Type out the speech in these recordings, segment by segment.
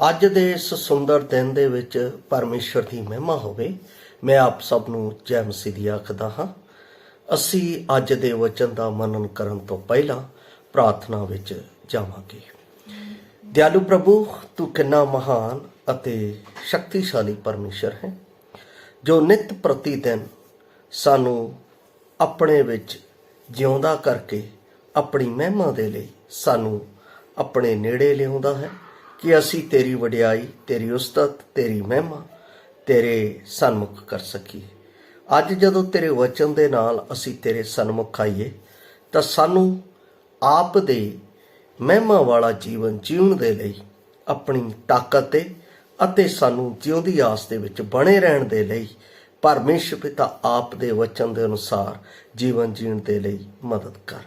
ਅੱਜ ਦੇ ਇਸ ਸੁੰਦਰ ਦਿਨ ਦੇ ਵਿੱਚ ਪਰਮੇਸ਼ਰ ਦੀ ਮਹਿਮਾ ਹੋਵੇ। ਮੈਂ ਆਪ ਸਭ ਨੂੰ ਜੈ ਮਸੀਹ ਦੀ ਆਖਦਾ ਹਾਂ। ਅਸੀਂ ਅੱਜ ਦੇ ਵਚਨ ਦਾ ਮਨਨ ਕਰਨ ਤੋਂ ਪਹਿਲਾਂ ਪ੍ਰਾਰਥਨਾ ਵਿੱਚ ਜਾਵਾਂਗੇ। ਦਿਆਲੂ ਪ੍ਰਭੂ, ਤੂੰ ਕਿੰਨਾ ਮਹਾਨ ਅਤੇ ਸ਼ਕਤੀਸ਼ਾਲੀ ਪਰਮੇਸ਼ਰ ਹੈ, ਜੋ ਨਿਤ ਪ੍ਰਤੀ ਦਿਨ ਸਾਨੂੰ ਆਪਣੇ ਵਿੱਚ ਜਿਉਂਦਾ ਕਰਕੇ ਆਪਣੀ ਮਹਿਮਾ ਦੇ ਲਈ ਸਾਨੂੰ ਆਪਣੇ ਨੇੜੇ ਲਿਆਉਂਦਾ ਹੈ ਕਿ ਅਸੀਂ ਤੇਰੀ ਵਡਿਆਈ, ਤੇਰੀ ਉਸਤਤ, ਤੇਰੀ ਮਹਿਮਾ ਤੇਰੇ ਸਨਮੁਖ ਕਰ ਸਕੀਏ। ਅੱਜ ਜਦੋਂ ਤੇਰੇ ਵਚਨ ਦੇ ਨਾਲ ਅਸੀਂ ਤੇਰੇ ਸਨਮੁਖ ਆਈਏ ਤਾਂ ਸਾਨੂੰ ਆਪ ਦੇ ਮਹਿਮਾ ਵਾਲਾ ਜੀਵਨ ਜੀਉਣ ਦੇ ਲਈ ਆਪਣੀ ਤਾਕਤ ਤੇ ਅਤੇ ਸਾਨੂੰ ਜਿਉਂਦੀ ਆਸ ਦੇ ਵਿੱਚ ਬਣੇ ਰਹਿਣ ਦੇ ਲਈ ਪਰਮੇਸ਼ਰ ਪਿਤਾ ਆਪ ਦੇ ਵਚਨ ਦੇ ਅਨੁਸਾਰ ਜੀਵਨ ਜੀਣ ਦੇ ਲਈ ਮਦਦ ਕਰ,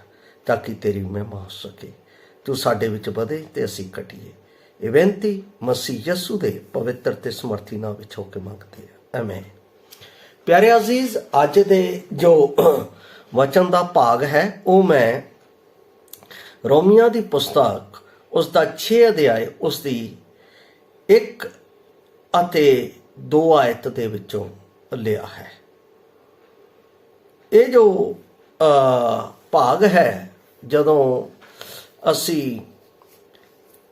ਤਾਂ ਕਿ ਤੇਰੀ ਮਹਿਮਾ ਹੋ ਸਕੇ। ਤੂੰ ਸਾਡੇ ਵਿੱਚ ਵਧੇ ਤੇ ਅਸੀਂ ਘਟੀਏ। ਇਹ ਬੇਨਤੀ ਮਸੀਹ ਯਸੂ ਦੇ ਪਵਿੱਤਰ ਤੇ ਸਮਰਥੀ ਨਾਮ ਵਿੱਚ ਹੋ ਕੇ ਮੰਗਦੇ ਹਾਂ, ਆਮੀਨ। ਪਿਆਰੇ ਅਜ਼ੀਜ਼, ਅੱਜ ਦੇ ਜੋ ਵਚਨ ਦਾ ਭਾਗ ਹੈ ਉਹ ਮੈਂ ਰੋਮੀਆਂ ਦੀ ਪੁਸਤਕ ਉਸ ਦਾ 6 ਅਧਿਆਇ ਉਸ ਦੀ 1 ਅਤੇ 2 ਆਇਤ ਦੇ ਵਿੱਚੋਂ ਲਿਆ ਹੈ। ਇਹ ਜੋ ਭਾਗ ਹੈ, ਜਦੋਂ ਅਸੀਂ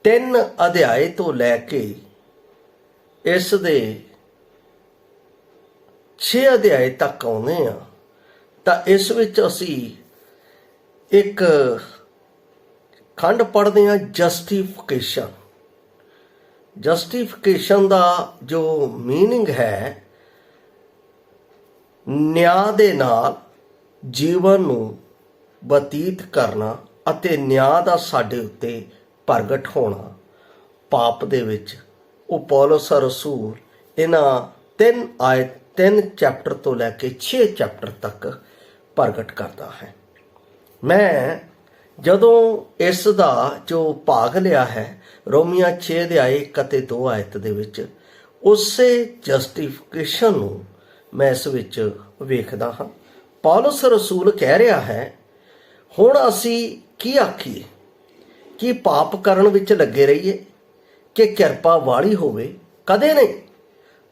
3 ਅਧਿਆਇ ਤੋਂ ਲੈ ਕੇ ਇਸ ਦੇ 6 ਅਧਿਆਇ ਤੱਕ ਆਉਂਦੇ ਹਾਂ ਤਾਂ ਇਸ ਵਿੱਚ ਅਸੀਂ ਇੱਕ ਖੰਡ ਪੜ੍ਹਦੇ ਹਾਂ, ਜਸਟੀਫਿਕੇਸ਼ਨ ਦਾ ਜੋ ਮੀਨਿੰਗ ਹੈ, ਨਿਆਂ ਦੇ ਨਾਲ ਜੀਵਨ ਨੂੰ ਬਤੀਤ ਕਰਨਾ ਅਤੇ ਨਿਆਂ ਦਾ ਸਾਡੇ ਉੱਤੇ ਪ੍ਰਗਟ ਹੋਣਾ। ਪਾਪ ਦੇ ਵਿੱਚ ਉਹ ਪੌਲਸ ਰਸੂਲ ਇਹਨਾਂ 3 ਚੈਪਟਰ ਤੋਂ ਲੈ ਕੇ 6 ਚੈਪਟਰ ਤੱਕ ਪ੍ਰਗਟ ਕਰਦਾ ਹੈ। ਮੈਂ ਜਦੋਂ ਇਸ ਦਾ ਜੋ ਭਾਗ ਲਿਆ ਹੈ ਰੋਮੀਆਂ 6 ਅਧਿਆਇ 1 ਅਤੇ 2 ਆਇਤ ਦੇ ਵਿੱਚ, ਉਸੇ ਜਸਟੀਫਿਕੇਸ਼ਨ ਨੂੰ ਮੈਂ ਇਸ ਵਿੱਚ ਵੇਖਦਾ ਹਾਂ। ਪੌਲਸ ਰਸੂਲ ਕਹਿ ਰਿਹਾ ਹੈ, ਹੁਣ ਅਸੀਂ ਕੀ ਆਖੀਏ ਕਿ ਪਾਪ ਕਰਨ ਵਿੱਚ ਲੱਗੇ ਰਹੀਏ ਕਿ ਕਿਰਪਾ ਵਾਲੀ ਹੋਵੇ? ਕਦੇ ਨਹੀਂ।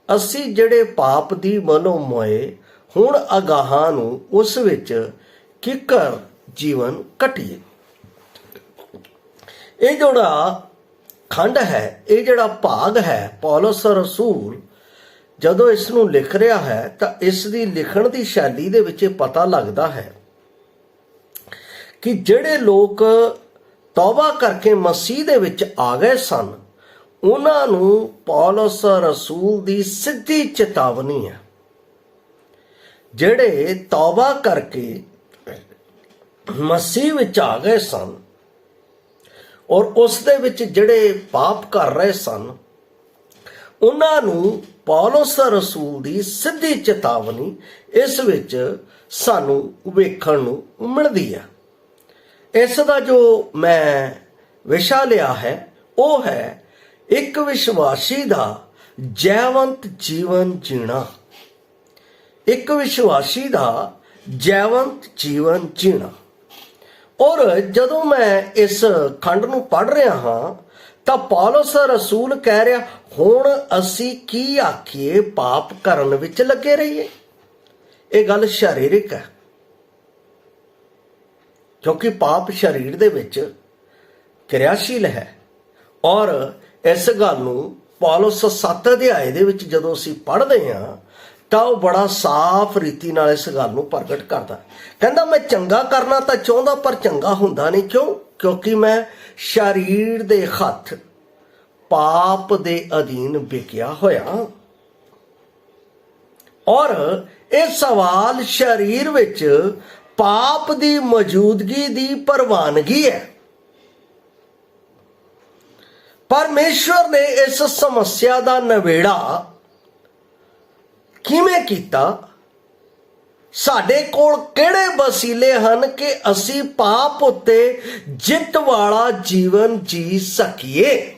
ਅਸੀਂ ਜਿਹੜੇ ਪਾਪ ਦੀ ਮਨੋਂ ਮੋਏ ਹੁਣ ਅਗਾਹਾਂ ਨੂੰ ਉਸ ਵਿੱਚ ਕਿੱਕਰ ਜੀਵਨ ਕੱਟੀਏ। ਇਹ ਜਿਹੜਾ ਖੰਡ ਹੈ, ਇਹ ਜਿਹੜਾ ਭਾਗ ਹੈ, ਪੌਲਸ ਰਸੂਲ ਜਦੋਂ ਇਸ ਨੂੰ ਲਿਖ ਰਿਹਾ ਹੈ ਤਾਂ ਇਸ ਦੀ ਲਿਖਣ ਦੀ ਸ਼ੈਲੀ ਦੇ ਵਿੱਚ ਪਤਾ ਲੱਗਦਾ ਹੈ ਕਿ ਜਿਹੜੇ ਲੋਕ ਤੌਬਾ ਕਰਕੇ ਮਸੀਹ ਦੇ ਵਿੱਚ ਆ ਗਏ ਸਨ, ਉਹਨਾਂ ਨੂੰ ਪੌਲਸ ਰਸੂਲ ਦੀ ਸਿੱਧੀ ਚੇਤਾਵਨੀ ਹੈ। ਜਿਹੜੇ ਤੌਬਾ ਕਰਕੇ ਮਸੀਹ ਵਿੱਚ ਆ ਗਏ ਸਨ ਔਰ ਉਸ ਦੇ ਵਿੱਚ ਜਿਹੜੇ ਪਾਪ ਕਰ ਰਹੇ ਸਨ, ਉਹਨਾਂ ਨੂੰ ਪੌਲਸ ਰਸੂਲ ਦੀ ਸਿੱਧੀ ਚੇਤਾਵਨੀ ਇਸ ਵਿੱਚ ਸਾਨੂੰ ਵੇਖਣ ਨੂੰ ਮਿਲਦੀ ਹੈ। ਇਸ ਦਾ ਜੋ ਮੈਂ ਵਿਸ਼ਾ ਲਿਆ ਹੈ ਉਹ ਹੈ ਇੱਕ ਵਿਸ਼ਵਾਸੀ ਦਾ ਜੈਵੰਤ ਜੀਵਨ ਜੀਣਾ। ਇੱਕ ਵਿਸ਼ਵਾਸੀ ਦਾ ਜੈਵੰਤ ਜੀਵਨ ਜੀਣਾ। ਔਰ ਜਦੋਂ ਮੈਂ ਇਸ ਖੰਡ ਨੂੰ ਪੜ੍ਹ ਰਿਹਾ ਹਾਂ ਤਾਂ ਪੌਲਸ ਰਸੂਲ ਕਹਿ ਰਿਹਾ, ਹੁਣ ਅਸੀਂ ਕੀ ਆਖੀਏ, ਪਾਪ ਕਰਨ ਵਿੱਚ ਲੱਗੇ ਰਹੀਏ? ਇਹ ਗੱਲ ਸਰੀਰਕ ਹੈ, ਕਿਉਂਕਿ ਪਾਪ ਸਰੀਰ ਦੇ ਵਿੱਚ ਕਿਰਿਆਸ਼ੀਲ ਹੈ। ਔਰ ਇਸ ਗੱਲ ਨੂੰ ਪੌਲਸ 7 ਅਧਿਆਇ ਦੇ ਵਿੱਚ ਜਦੋਂ ਅਸੀਂ ਪੜ੍ਹਦੇ ਹਾਂ ਤਾਂ ਉਹ ਬੜਾ ਸਾਫ਼ ਰੀਤੀ ਨਾਲ ਇਸ ਗੱਲ ਨੂੰ ਪ੍ਰਗਟ ਕਰਦਾ। ਕਹਿੰਦਾ, ਮੈਂ ਚੰਗਾ ਕਰਨਾ ਤਾਂ ਚਾਹੁੰਦਾ ਪਰ ਚੰਗਾ ਹੁੰਦਾ ਨਹੀਂ। ਕਿਉਂ? ਕਿਉਂਕਿ ਮੈਂ ਸਰੀਰ ਦੇ ਹੱਥ ਪਾਪ ਦੇ ਅਧੀਨ ਵਿਕਿਆ ਹੋਇਆ। ਔਰ ਇਹ ਸਵਾਲ ਸਰੀਰ ਵਿੱਚ ਪਾਪ ਦੀ ਮੌਜੂਦਗੀ ਦੀ ਪ੍ਰਵਾਨਗੀ ਹੈ। ਪਰਮੇਸ਼ਵਰ ਨੇ ਇਸ ਸਮੱਸਿਆ ਦਾ ਨਿਬੇੜਾ ਕਿਵੇਂ ਕੀਤਾ? ਸਾਡੇ ਕੋਲ ਕਿਹੜੇ ਵਸੀਲੇ ਹਨ ਕਿ ਅਸੀਂ ਪਾਪ ਉੱਤੇ ਜਿੱਤ ਵਾਲਾ ਜੀਵਨ ਜੀ ਸਕੀਏ?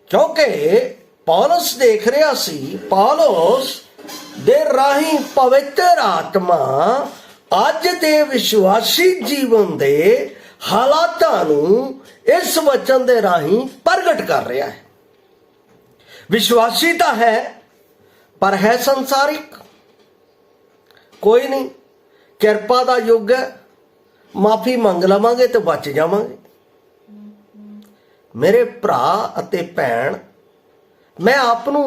ਕਿਉਂਕਿ ਪੌਲਸ ਦੇਖ ਰਿਹਾ ਸੀ, ਪੌਲਸ ਦੇ ਰਾਹੀਂ ਪਵਿੱਤਰ ਆਤਮਾ ਅੱਜ ਦੇ ਵਿਸ਼ਵਾਸੀ ਜੀਵਨ ਦੇ ਹਾਲਾਤਾਂ ਨੂੰ इस वचन दे राही प्रगट कर रहा है। विश्वासी तो है पर है संसारिक। कोई नहीं, किरपा का युग है, माफी मंग लवांगे तो बच जावांगे। मेरे भरा अते भैन, मैं आपनू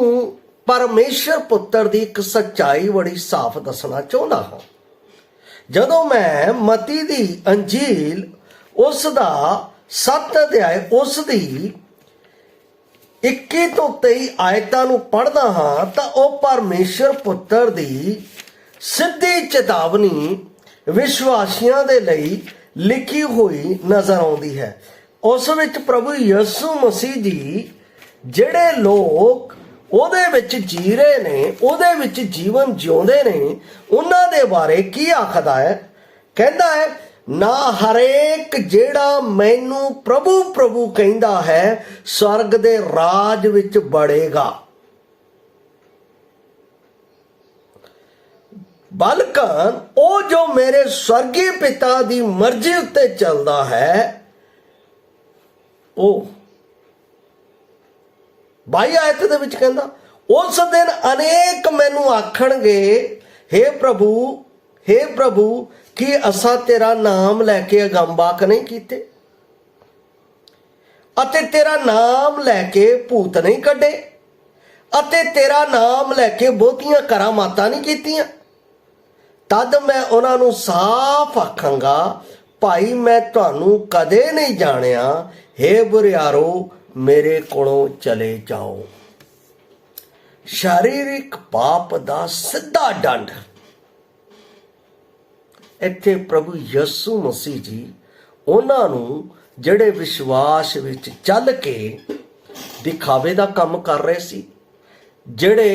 परमेश्वर पुत्र की एक सच्चाई बड़ी साफ दसना चाहता हाँ। जदों मैं मती दी अंजील उसका 7 अध्याय उसकी 21 तो 23 आयतां नूं पढ़दा हाँ तो वह परमेश्वर पुत्र की सीधी चेतावनी विश्वासियों के लिए लिखी हुई नजर आती है। उस विच प्रभु यीशु मसीह जी जिहड़े लोग ਉਹਦੇ ਵਿੱਚ जी रहे ने, ਉਹਦੇ ਵਿੱਚ जीवन जिउंदे ने, ਉਹਨਾਂ ਦੇ ਬਾਰੇ ਕੀ ਆਖਦਾ ਹੈ? ਕਹਿੰਦਾ ਹੈ ना हरेक जेड़ा मैनू प्रभु प्रभु कहता है स्वर्ग दे राज विच बड़ेगा, बल्कि ओ जो मेरे स्वर्गीय पिता दी मर्जी उत्ते चलदा है ओ 22 आयत दे विच कहंदा उस दिन अनेक मैनू आखणगे हे प्रभु कि असा तेरा नाम लैके अगंबाक नहीं कीते अते तेरा नाम लैके भूत नहीं कढे अते तेरा नाम लैके बहुतियां करामातां नहीं कीतियां। तद मैं उन्होंने साफ आखांगा भाई मैं तुहानू कदे नहीं जानिया, हे बुरियारो मेरे कोलों चले जाओ। शारीरिक पाप दा सीधा दंड इत्थे प्रभु यीशु मसीह जी उन्होंने जिहड़े विश्वास विच चल के दिखावे दा काम कर रहे सी, जिहड़े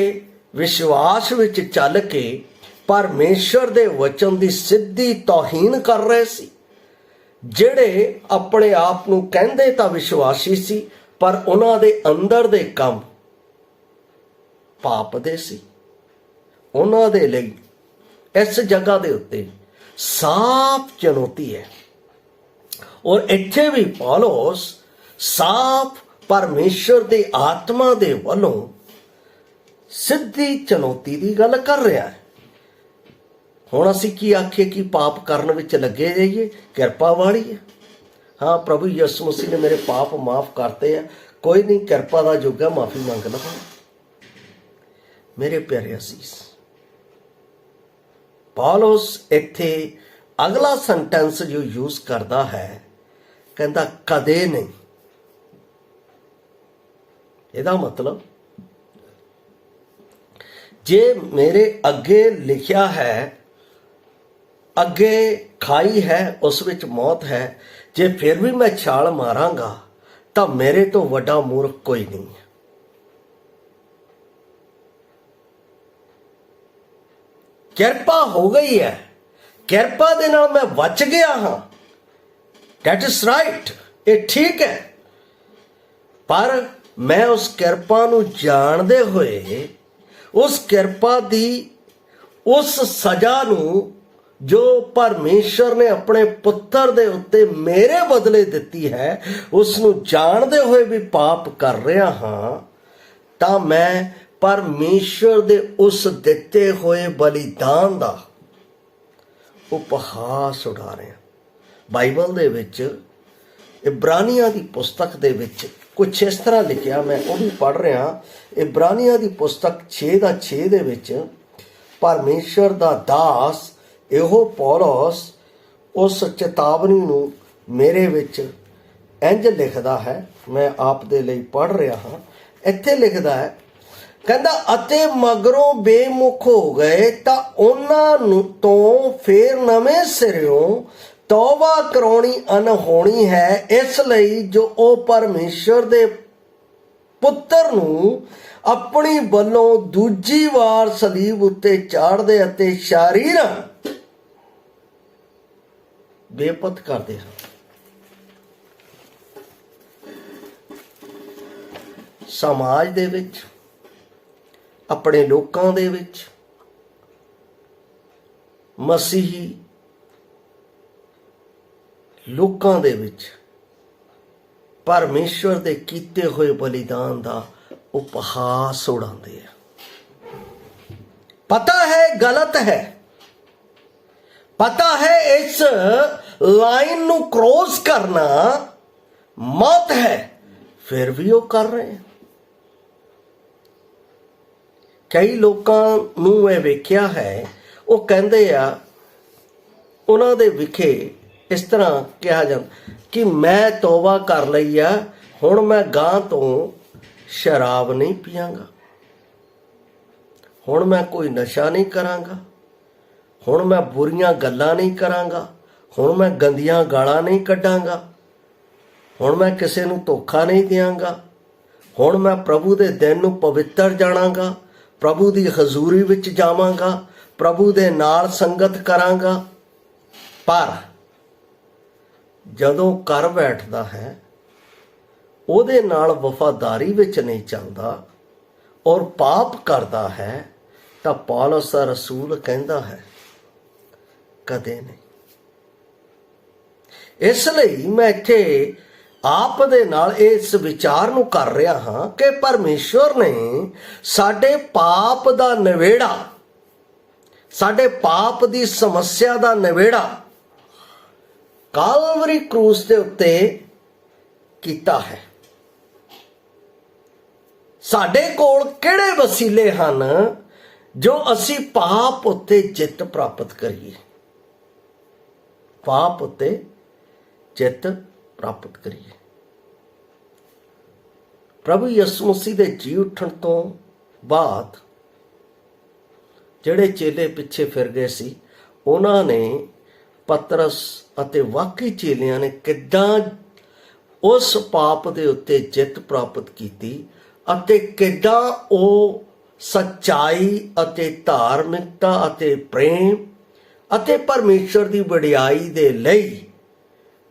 विश्वास विच चल के परमेश्वर दे वचन दी सीधी तौहीन कर रहे सी, जिहड़े अपने आप नूं कहंदे तां विश्वासी सी पर उन्हां दे अंदर दे काम पाप दे सी। उन्हां दे लई इस जगह दे उत्ते साफ चुनौती है। और इत्थे भी पौलुस साफ परमेश्वर दे आत्मा दे वलों सीधी चुनौती की गल कर रहा है। हुण असीं की आखिए कि पाप करन विच लगे जाइए, किरपा वाली है। हाँ, प्रभु यीशु मसीह ने मेरे पाप माफ करते हैं, कोई नहीं, किरपा का युग है, माफी मंग लवां। मेरे प्यारे असीस, पौलुस इत्थे अगला सेंटेंस जो यूज करता है कहता कदे नहीं। इहदा मतलब जे मेरे अगे लिखिया है, अगे खाई है उस विच मौत है, जे फिर भी मैं छाल मारांगा तो मेरे तो वड्डा मूर्ख कोई नहीं है। किरपा हो गई है, किरपा दे नाल मैं बच गया हाँ, दैट इज राइट, ये ठीक है। पर मैं उस किरपा नूं जानदे होए उस किरपा दी उस सजा नूं जो परमेश्वर ने अपने पुत्र दे उत्ते मेरे बदले दिती है उसनूं जानदे होए भी पाप कर रहा हाँ, तां मैं परमेश्वर दे उस दिते होए बलिदान दा उपहास उड़ा रहे हैं। बाइबल दे विच इब्रानियां दी पुस्तक दे विच कुछ इस तरह लिखिया, मैं वो भी पढ़ रहा। इब्रानियां दी पुस्तक 6:6 दे विच परमेश्वर दा दास इहो पौलुस उस चेतावनी नूं मेरे विच इंज लिखदा है, मैं आप दे लई पढ़ रहा हाँ। इत्थे लिखदा है, कहंदा अते मगरों बेमुख हो गए तां उन्हां नूं तों फेर नवें सिरों तौबा कराउणी अनहोणी है, इसलिए जो ओ परमेश्वर दे पुत्र नूं अपनी वल्लों दूजी वार सलीब उत्ते चाढ़दे अते शरीरां बेपत करदे हन। समाज दे विच अपने लोकां दे विच मसीही लोकां दे विच ਪਰਮੇਸ਼ਵਰ ਦੇ ਕੀਤੇ ਹੋਏ ਬਲੀਦਾਨ ਦਾ ਉਪਹਾਸ ਉਡਾਉਂਦੇ ਆ। ਪਤਾ ਹੈ ਗਲਤ ਹੈ, ਪਤਾ ਹੈ ਇਸ ਲਾਈਨ ਨੂੰ ਕ੍ਰੋਸ ਕਰਨਾ ਮੌਤ ਹੈ, ਫਿਰ ਵੀ ਉਹ ਕਰ ਰਹੇ ਆ। ਕਈ ਲੋਕਾਂ ਨੂੰ ਇਹ ਵੇਖਿਆ ਹੈ, ਉਹ ਕਹਿੰਦੇ ਆ, ਉਹਨਾਂ ਦੇ ਵਿਖੇ ਇਸ ਤਰ੍ਹਾਂ ਕਿਹਾ ਜਾਂਦਾ ਕਿ ਮੈਂ ਤੌਬਾ ਕਰ ਲਈ ਆ, ਹੁਣ ਮੈਂ ਗਾਂ ਤੋਂ ਸ਼ਰਾਬ ਨਹੀਂ ਪੀਵਾਂਗਾ, ਹੁਣ ਮੈਂ ਕੋਈ ਨਸ਼ਾ ਨਹੀਂ ਕਰਾਂਗਾ, ਹੁਣ ਮੈਂ ਬੁਰੀਆਂ ਗੱਲਾਂ ਨਹੀਂ ਕਰਾਂਗਾ, ਹੁਣ ਮੈਂ ਗੰਦੀਆਂ ਗਾਲਾਂ ਨਹੀਂ ਕੱਢਾਂਗਾ, ਹੁਣ ਮੈਂ ਕਿਸੇ ਨੂੰ ਧੋਖਾ ਨਹੀਂ ਦਿਆਂਗਾ, ਹੁਣ ਮੈਂ ਪ੍ਰਭੂ ਦੇ ਦਿਨ ਨੂੰ ਪਵਿੱਤਰ ਜਾਣਾਂਗਾ, ਪ੍ਰਭੂ ਦੀ ਹਜ਼ੂਰੀ ਵਿੱਚ ਜਾਵਾਂਗਾ, ਪ੍ਰਭੂ ਦੇ ਨਾਲ ਸੰਗਤ ਕਰਾਂਗਾ। ਪਰ ਜਦੋਂ ਕਰ ਬੈਠਦਾ ਹੈ, ਉਹਦੇ ਨਾਲ ਵਫਾਦਾਰੀ ਵਿੱਚ ਨਹੀਂ ਚੱਲਦਾ ਔਰ ਪਾਪ ਕਰਦਾ ਹੈ, ਤਾਂ ਪੌਲਸ ਦਾ ਰਸੂਲ ਕਹਿੰਦਾ ਹੈ ਕਦੇ ਨਹੀਂ। ਇਸ ਲਈ ਮੈਂ ਇੱਥੇ ਆਪ ਦੇ ਨਾਲ ਇਸ ਵਿਚਾਰ ਨੂੰ ਕਰ ਰਿਹਾ ਹਾਂ ਕਿ ਪਰਮੇਸ਼ਵਰ ਨੇ ਸਾਡੇ ਪਾਪ ਦਾ ਨਿਬੇੜਾ, ਸਾਡੇ ਪਾਪ ਦੀ ਸਮੱਸਿਆ ਦਾ ਨਿਬੇੜਾ ਕਾਲਵਰੀ ਕਰੂਸ ਦੇ ਉੱਤੇ ਕੀਤਾ ਹੈ। ਸਾਡੇ ਕੋਲ ਕਿਹੜੇ ਵਸੀਲੇ ਹਨ ਜੋ ਅਸੀਂ ਪਾਪ ਉੱਤੇ ਜਿੱਤ ਪ੍ਰਾਪਤ ਕਰੀਏ, ਪਾਪ ਉੱਤੇ ਜਿੱਤ ਪ੍ਰਾਪਤ ਕਰੀਏ। ਪ੍ਰਭੂ ਯਿਸੂ ਮਸੀਹ ਦੇ ਜੀ ਉੱਠਣ ਤੋਂ ਬਾਅਦ ਜਿਹੜੇ ਚੇਲੇ ਪਿੱਛੇ ਫਿਰ ਗਏ ਸੀ, ਉਹਨਾਂ ਨੇ ਪਤਰਸ ਅਤੇ ਬਾਕੀ ਚੇਲਿਆਂ ਨੇ ਕਿੱਦਾਂ ਉਸ ਪਾਪ ਦੇ ਉੱਤੇ ਜਿੱਤ ਪ੍ਰਾਪਤ ਕੀਤੀ ਅਤੇ ਕਿੱਦਾਂ ਉਹ ਸੱਚਾਈ ਅਤੇ ਧਾਰਮਿਕਤਾ ਅਤੇ ਪ੍ਰੇਮ ਅਤੇ ਪਰਮੇਸ਼ਵਰ ਦੀ ਵਡਿਆਈ ਦੇ ਲਈ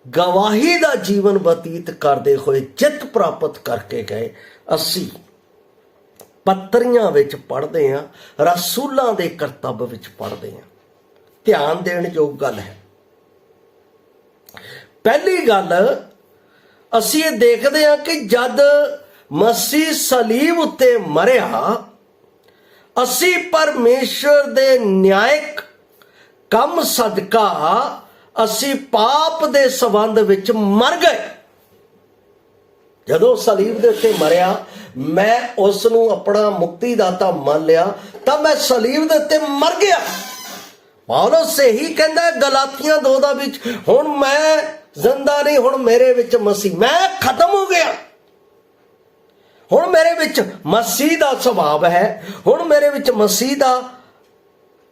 ਗਵਾਹੀ ਦਾ ਜੀਵਨ ਬਤੀਤ ਕਰਦੇ ਹੋਏ ਜਿੱਤ ਪ੍ਰਾਪਤ ਕਰਕੇ ਗਏ। ਅਸੀਂ ਪੱਤਰੀਆਂ ਵਿੱਚ ਪੜ੍ਹਦੇ ਹਾਂ, ਰਸੂਲਾਂ ਦੇ ਕਰਤੱਵ ਵਿੱਚ ਪੜ੍ਹਦੇ ਹਾਂ। ਧਿਆਨ ਦੇਣ ਯੋਗ ਗੱਲ ਹੈ। ਪਹਿਲੀ ਗੱਲ ਅਸੀਂ ਇਹ ਦੇਖਦੇ ਹਾਂ ਕਿ ਜਦ ਮਸੀਹ ਸਲੀਬ ਉੱਤੇ ਮਰਿਆ, ਅਸੀਂ ਪਰਮੇਸ਼ਵਰ ਦੇ ਨਿਆਇਕ ਕੰਮ ਸਦਕਾ ਅਸੀਂ ਪਾਪ ਦੇ ਸੰਬੰਧ ਵਿੱਚ ਮਰ ਗਏ। ਜਦੋਂ ਸਲੀਬ ਦੇ ਉੱਤੇ ਮਰਿਆ, ਮੈਂ ਉਸ ਨੂੰ ਆਪਣਾ ਮੁਕਤੀਦਾਤਾ ਮੰਨ ਲਿਆ, ਤਾਂ ਮੈਂ ਸਲੀਬ ਦੇ ਉੱਤੇ ਮਰ ਗਿਆ। ਪੌਲਸ ਇਹੀ ਕਹਿੰਦਾ ਗਲਾਤੀਆਂ 2 ਦਾ ਵਿੱਚ, ਹੁਣ ਮੈਂ ਜ਼ਿੰਦਾ ਨਹੀਂ, ਹੁਣ ਮੇਰੇ ਵਿੱਚ ਮਸੀਹ, ਮੈਂ ਖਤਮ ਹੋ ਗਿਆ। ਹੁਣ ਮੇਰੇ ਵਿੱਚ ਮਸੀਹ ਦਾ ਸੁਭਾਅ ਹੈ, ਹੁਣ ਮੇਰੇ ਵਿੱਚ ਮਸੀਹ ਦਾ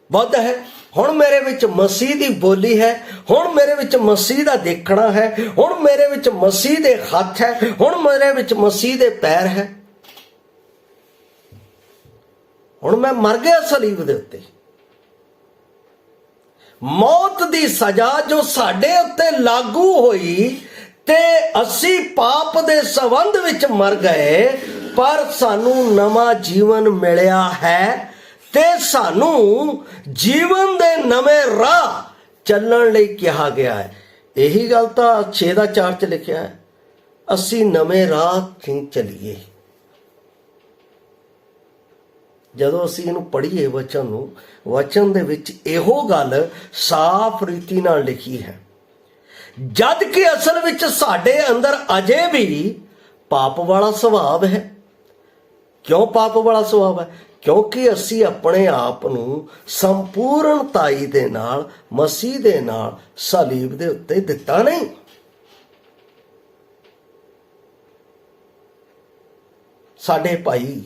ਬੁੱਧ ਹੈ, ਹੁਣ ਮੇਰੇ ਵਿੱਚ ਮਸੀਹ ਦੀ ਬੋਲੀ ਹੈ, ਹੁਣ ਮੇਰੇ ਵਿੱਚ ਮਸੀਹ ਦਾ ਦੇਖਣਾ ਹੈ, ਹੁਣ ਮੇਰੇ ਵਿੱਚ ਮਸੀਹ ਦੇ ਹੱਥ ਹੈ, ਹੁਣ ਮੇਰੇ ਵਿੱਚ ਮਸੀਹ ਦੇ ਪੈਰ ਹੈ। ਹੁਣ ਮੈਂ ਮਰ ਗਿਆ ਸਲੀਬ ਦੇ ਉੱਤੇ। ਮੌਤ ਦੀ ਸਜ਼ਾ ਜੋ ਸਾਡੇ ਉੱਤੇ ਲਾਗੂ ਹੋਈ ਤੇ ਅਸੀਂ ਪਾਪ ਦੇ ਸੰਬੰਧ ਵਿੱਚ ਮਰ ਗਏ, ਪਰ ਸਾਨੂੰ ਨਵਾਂ ਜੀਵਨ ਮਿਲਿਆ ਹੈ ਤੇ ਸਾਨੂੰ ਜੀਵਨ ਦੇ ਨਵੇਂ ਰਾਹ ਚੱਲਣ ਲਈ ਕਿਹਾ ਗਿਆ ਹੈ। ਇਹੀ ਗੱਲ ਤਾਂ 6:4 ਚ ਲਿਖਿਆ ਹੈ, ਅਸੀਂ ਨਵੇਂ ਰਾਹ ਤੇ ਚੱਲੀਏ। ਜਦੋਂ ਅਸੀਂ ਇਹਨੂੰ ਪੜ੍ਹੀਏ ਵਚਨ ਨੂੰ, ਵਚਨ ਦੇ ਵਿੱਚ ਇਹੋ ਗੱਲ ਸਾਫ਼ ਰੀਤੀ ਨਾਲ ਲਿਖੀ ਹੈ, ਜਦ ਕਿ ਅਸਲ ਵਿੱਚ ਸਾਡੇ ਅੰਦਰ ਅਜੇ ਵੀ ਪਾਪ ਵਾਲਾ ਸੁਭਾਅ ਹੈ। ਕਿਉਂ ਪਾਪ ਵਾਲਾ ਸੁਭਾਅ ਹੈ? ਕਿਉਂਕਿ ਅਸੀਂ ਆਪਣੇ ਆਪ ਨੂੰ ਸੰਪੂਰਨਤਾਈ ਦੇ ਨਾਲ ਮਸੀਹ ਦੇ ਨਾਲ ਸਲੀਬ ਦੇ ਉੱਤੇ ਦਿੱਤਾ ਨਹੀਂ। ਸਾਡੇ ਭਾਈ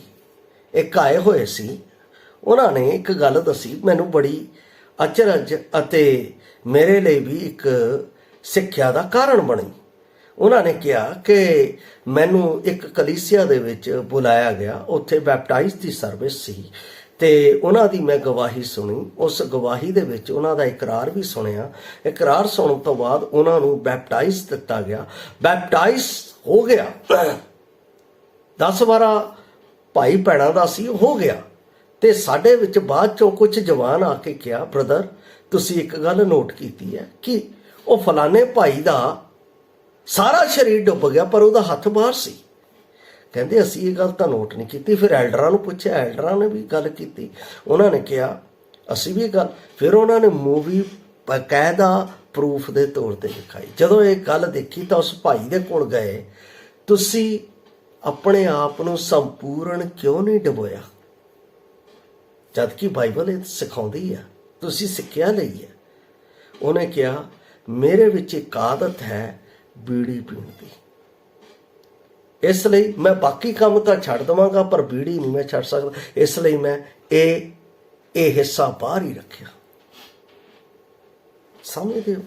ਇੱਕ ਆਏ ਹੋਏ ਸੀ, ਉਹਨਾਂ ਨੇ ਇੱਕ ਗੱਲ ਦੱਸੀ, ਮੈਨੂੰ ਬੜੀ ਅਚਰਜ ਅਤੇ ਮੇਰੇ ਲਈ ਵੀ ਇੱਕ ਸਿੱਖਿਆ ਦਾ ਕਾਰਨ ਬਣੀ। ਉਹਨਾਂ ਨੇ ਕਿਹਾ ਕਿ ਮੈਨੂੰ ਇੱਕ ਕਲੀਸਿਆ ਦੇ ਵਿੱਚ ਬੁਲਾਇਆ ਗਿਆ, ਉੱਥੇ ਬੈਪਟਾਈਜ਼ ਦੀ ਸਰਵਿਸ ਸੀ ਤੇ ਉਹਨਾਂ ਦੀ ਮੈਂ ਗਵਾਹੀ ਸੁਣੀ। ਉਸ ਗਵਾਹੀ ਦੇ ਵਿੱਚ ਉਹਨਾਂ ਦਾ ਇਕਰਾਰ ਵੀ ਸੁਣਿਆ। ਇਕਰਾਰ ਸੁਣਨ ਤੋਂ ਬਾਅਦ ਉਹਨਾਂ ਨੂੰ ਬੈਪਟਾਈਜ਼ ਦਿੱਤਾ ਗਿਆ। ਬੈਪਟਾਈਜ਼ ਹੋ ਗਿਆ, 10-12 ਭਾਈ ਭੈਣਾਂ ਦਾ ਸੀ, ਹੋ ਗਿਆ। ਤੇ ਸਾਡੇ ਵਿੱਚ ਬਾਅਦ ਚੋਂ ਕੁਝ ਜਵਾਨ ਆ ਕੇ ਕਿਹਾ, ਬ੍ਰਦਰ ਤੁਸੀਂ ਇੱਕ ਗੱਲ ਨੋਟ ਕੀਤੀ ਹੈ ਕਿ ਉਹ ਫਲਾਣੇ ਭਾਈ ਦਾ ਸਾਰਾ ਸਰੀਰ ਡੁੱਬ ਗਿਆ ਪਰ ਉਹਦਾ ਹੱਥ ਬਾਹਰ ਸੀ। ਕਹਿੰਦੇ ਅਸੀਂ ਇਹ ਗੱਲ ਤਾਂ ਨੋਟ ਨਹੀਂ ਕੀਤੀ। ਫਿਰ ਐਲਡਰਾਂ ਨੂੰ ਪੁੱਛਿਆ, ਐਲਡਰਾਂ ਨੇ ਵੀ ਗੱਲ ਕੀਤੀ। ਉਹਨਾਂ ਨੇ ਕਿਹਾ ਅਸੀਂ ਵੀ ਗੱਲ। ਫਿਰ ਉਹਨਾਂ ਨੇ ਮੂਵੀ ਬਕਾਇਦਾ ਪ੍ਰੂਫ ਦੇ ਤੌਰ ਤੇ ਦਿਖਾਈ। ਜਦੋਂ ਇਹ ਗੱਲ ਦੇਖੀ ਤਾਂ ਉਸ ਭਾਈ ਦੇ ਕੋਲ ਗਏ, ਤੁਸੀਂ ਆਪਣੇ ਆਪ ਨੂੰ ਸੰਪੂਰਨ ਕਿਉਂ ਨਹੀਂ ਡੁਬੋਇਆ? ਜਦ ਕਿ ਬਾਈਬਲ ਇਹ ਸਿਖਾਉਂਦੀ ਆ, ਤੁਸੀਂ ਸਿੱਖਿਆ ਲਈ ਹੈ। ਉਹਨੇ ਕਿਹਾ ਮੇਰੇ ਵਿੱਚ ਇੱਕ ਆਦਤ ਹੈ ਬੀੜੀ ਪੀਣ ਦੀ, ਇਸ ਲਈ ਮੈਂ ਬਾਕੀ ਕੰਮ ਤਾਂ ਛੱਡ ਦੇਵਾਂਗਾ ਪਰ ਬੀੜੀ ਨਹੀਂ ਮੈਂ ਛੱਡ ਸਕਦਾ, ਇਸ ਲਈ ਮੈਂ ਇਹ ਹਿੱਸਾ ਬਾਹਰ ਹੀ ਰੱਖਿਆ। ਸਮਝਦੇ ਹੋ?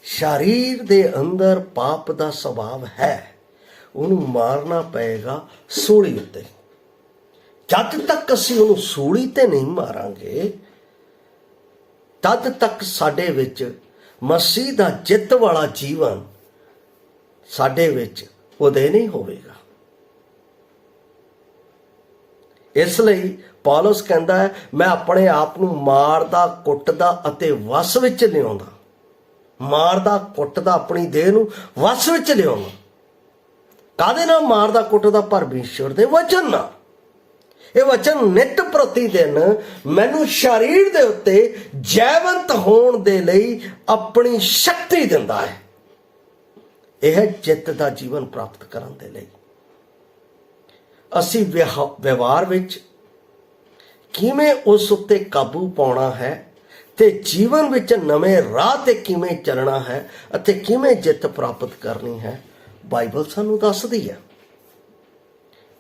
ਸਰੀਰ ਦੇ ਅੰਦਰ ਪਾਪ ਦਾ ਸੁਭਾਅ ਹੈ, ਉਹਨੂੰ ਮਾਰਨਾ ਪਏਗਾ ਸੂਲੀ ਉੱਤੇ। ਜਦ ਤੱਕ ਅਸੀਂ ਉਹਨੂੰ ਸੂਲੀ ਤੇ ਨਹੀਂ ਮਾਰਾਂਗੇ ਤਦ ਤੱਕ ਸਾਡੇ ਵਿੱਚ ਮਸੀਹ ਦਾ ਜਿੱਤ ਵਾਲਾ ਜੀਵਨ ਸਾਡੇ ਵਿੱਚ ਉਦੈ ਨਹੀਂ ਹੋਵੇਗਾ। ਇਸ ਲਈ ਪੌਲਸ ਕਹਿੰਦਾ ਹੈ ਮੈਂ ਆਪਣੇ ਆਪ ਨੂੰ ਮਾਰਦਾ ਕੁੱਟਦਾ ਅਤੇ ਵਸ ਵਿੱਚ ਲਿਆਉਂਦਾ। ਮਾਰਦਾ ਕੁੱਟਦਾ ਆਪਣੀ ਦੇਹ ਨੂੰ ਵਸ ਵਿੱਚ ਲਿਆਉਂਦਾ। ਕਾਹਦੇ ਨਾਲ ਮਾਰਦਾ ਕੁੱਟਦਾ? ਪਰਮੇਸ਼ਰ ਦੇ ਵਚਨ ਨਾਲ। ਇਹ ਵਚਨ ਨਿਤ ਪ੍ਰਤੀ ਦਿਨ ਮੈਨੂੰ ਸਰੀਰ ਦੇ ਉੱਤੇ ਜੀਵੰਤ ਹੋਣ ਦੇ ਲਈ ਆਪਣੀ ਸ਼ਕਤੀ ਦਿੰਦਾ ਹੈ। ਇਹ ਹੈ ਜਿੱਤ ਦਾ ਜੀਵਨ ਪ੍ਰਾਪਤ ਕਰਨ ਦੇ ਲਈ। ਅਸੀਂ ਵਿਵਹਾਰ ਵਿੱਚ ਕਿਵੇਂ ਉਸ ਉੱਤੇ ਕਾਬੂ ਪਾਉਣਾ ਹੈ ਤੇ ਜੀਵਨ ਵਿੱਚ ਨਵੇਂ ਰਾਹ ਤੇ ਕਿਵੇਂ ਚੱਲਣਾ ਹੈ ਅਤੇ ਕਿਵੇਂ ਜਿੱਤ ਪ੍ਰਾਪਤ ਕਰਨੀ ਹੈ, ਬਾਈਬਲ ਸਾਨੂੰ ਦੱਸਦੀ ਹੈ।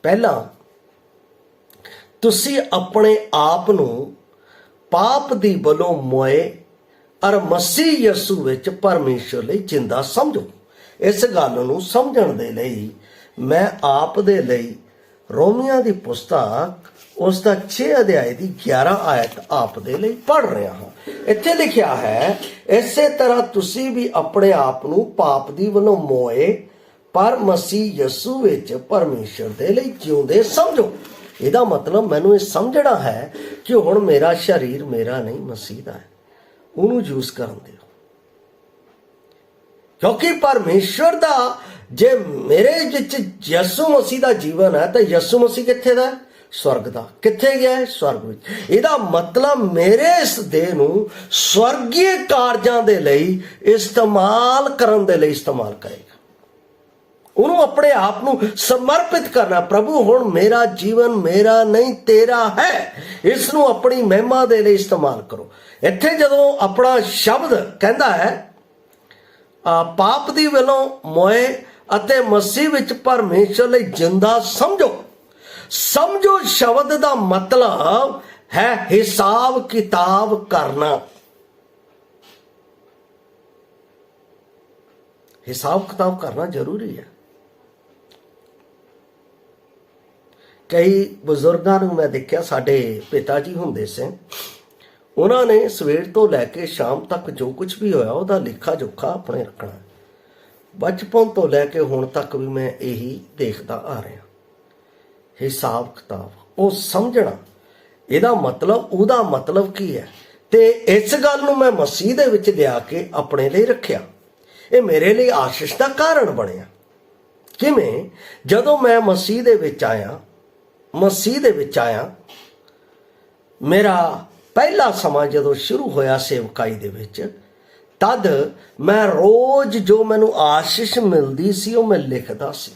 ਪਹਿਲਾਂ ਤੁਸੀਂ ਆਪਣੇ ਆਪ ਨੂੰ ਪਾਪ ਦੀ ਵੱਲੋਂ ਮੋਏ ਔਰ ਮਸੀਹ ਯਿਸੂ ਵਿੱਚ ਪਰਮੇਸ਼ਰ ਲਈ ਜਿੰਦਾ ਸਮਝੋ। ਇਸ ਗੱਲ ਨੂੰ ਸਮਝਣ ਦੇ ਲਈ ਮੈਂ ਆਪ ਦੇ ਲਈ ਰੋਮੀਆਂ ਦੀ ਪੁਸਤਕ ਉਸ ਦਾ 6 ਅਧਿਆਇ ਦੀ 11 ਆਇਤ ਆਪ ਦੇ ਲਈ ਪੜ੍ਹ ਰਿਹਾ ਹਾਂ। ਇੱਥੇ ਲਿਖਿਆ ਹੈ, ਇਸੇ ਤਰ੍ਹਾਂ ਤੁਸੀਂ ਵੀ ਆਪਣੇ ਆਪ ਨੂੰ ਪਾਪ ਦੀ ਵੱਲੋਂ ਮੋਏ ਪਰ ਮਸੀਹ ਯਿਸੂ ਵਿੱਚ ਪਰਮੇਸ਼ਰ ਦੇ ਲਈ ਜਿਉਂਦੇ ਸਮਝੋ। ਇਹਦਾ ਮਤਲਬ ਮੈਨੂੰ ਇਹ ਸਮਝਣਾ ਹੈ ਕਿ ਹੁਣ ਮੇਰਾ ਸਰੀਰ ਮੇਰਾ ਨਹੀਂ ਮਸੀਹ ਦਾ ਹੈ, ਉਹਨੂੰ ਯੂਜ਼ ਕਰਨ ਦਿਓ। ਕਿਉਂਕਿ ਪਰਮੇਸ਼ਰ ਦਾ ਜੇ ਮੇਰੇ ਵਿੱਚ ਯਿਸੂ ਮਸੀਹ ਦਾ ਜੀਵਨ ਹੈ ਤਾਂ ਯਿਸੂ ਮਸੀਹ ਕਿੱਥੇ ਦਾ? ਸਵਰਗ ਦਾ। ਕਿੱਥੇ ਗਿਆ ਹੈ? ਸਵਰਗ ਵਿੱਚ। ਇਹਦਾ ਮਤਲਬ ਮੇਰੇ ਇਸ ਦੇਹ ਨੂੰ ਸਵਰਗੀ ਕਾਰਜਾਂ ਦੇ ਲਈ ਇਸਤੇਮਾਲ ਕਰਨ ਦੇ ਲਈ ਇਸਤੇਮਾਲ ਕਰੇਗਾ। ਉਹਨੂੰ ਆਪਣੇ ਆਪ ਨੂੰ ਸਮਰਪਿਤ ਕਰਨਾ। ਪ੍ਰਭੂ ਹੁਣ ਮੇਰਾ ਜੀਵਨ ਮੇਰਾ ਨਹੀਂ ਤੇਰਾ ਹੈ, ਇਸ ਨੂੰ ਆਪਣੀ ਮਹਿਮਾ ਦੇ ਲਈ ਇਸਤੇਮਾਲ ਕਰੋ। ਇੱਥੇ ਜਦੋਂ ਆਪਣਾ ਸ਼ਬਦ ਕਹਿੰਦਾ ਹੈ ਪਾਪ ਦੀ ਵੱਲੋਂ ਮੋਏ ਅਤੇ ਮਸੀਹ ਵਿੱਚ ਪਰਮੇਸ਼ਰ ਲਈ ਜਿੰਦਾ ਸਮਝੋ। ਸਮਝੋ ਸ਼ਬਦ ਦਾ ਮਤਲਬ ਹੈ ਹਿਸਾਬ ਕਿਤਾਬ ਕਰਨਾ। ਹਿਸਾਬ ਕਿਤਾਬ ਕਰਨਾ ਜ਼ਰੂਰੀ ਹੈ। ਕਈ ਬਜ਼ੁਰਗਾਂ ਨੂੰ ਮੈਂ ਦੇਖਿਆ, ਸਾਡੇ ਪਿਤਾ ਜੀ ਹੁੰਦੇ ਸੀ, ਉਹਨਾਂ ਨੇ ਸਵੇਰ ਤੋਂ ਲੈ ਕੇ ਸ਼ਾਮ ਤੱਕ ਜੋ ਕੁਝ ਵੀ ਹੋਇਆ ਉਹਦਾ ਲੇਖਾ ਜੋਖਾ ਆਪਣੇ ਰੱਖਣਾ। ਬਚਪਨ ਤੋਂ ਲੈ ਕੇ ਹੁਣ ਤੱਕ ਵੀ ਮੈਂ ਇਹੀ ਦੇਖਦਾ ਆ ਰਿਹਾ। ਹਿਸਾਬ ਕਿਤਾਬ ਉਹ ਸਮਝਣਾ, ਇਹਦਾ ਮਤਲਬ ਉਹਦਾ ਮਤਲਬ ਕੀ ਹੈ, ਤੇ ਇਸ ਗੱਲ ਨੂੰ ਮੈਂ ਮਸੀਹ ਦੇ ਵਿੱਚ ਲਿਆ ਕੇ ਆਪਣੇ ਲਈ ਰੱਖਿਆ। ਇਹ ਮੇਰੇ ਲਈ ਆਸ਼ੀਸ਼ ਦਾ ਕਾਰਨ ਬਣਿਆ। ਕਿਵੇਂ? ਜਦੋਂ ਮੈਂ ਮਸੀਹ ਦੇ ਵਿੱਚ ਆਇਆ, ਮੇਰਾ ਪਹਿਲਾ ਸਮਾਂ ਜਦੋਂ ਸ਼ੁਰੂ ਹੋਇਆ ਸੇਵਕਾਈ ਦੇ ਵਿੱਚ, ਤਦ ਮੈਂ ਰੋਜ਼ ਜੋ ਮੈਨੂੰ ਆਸ਼ੀਸ਼ ਮਿਲਦੀ ਸੀ ਉਹ ਮੈਂ ਲਿਖਦਾ ਸੀ,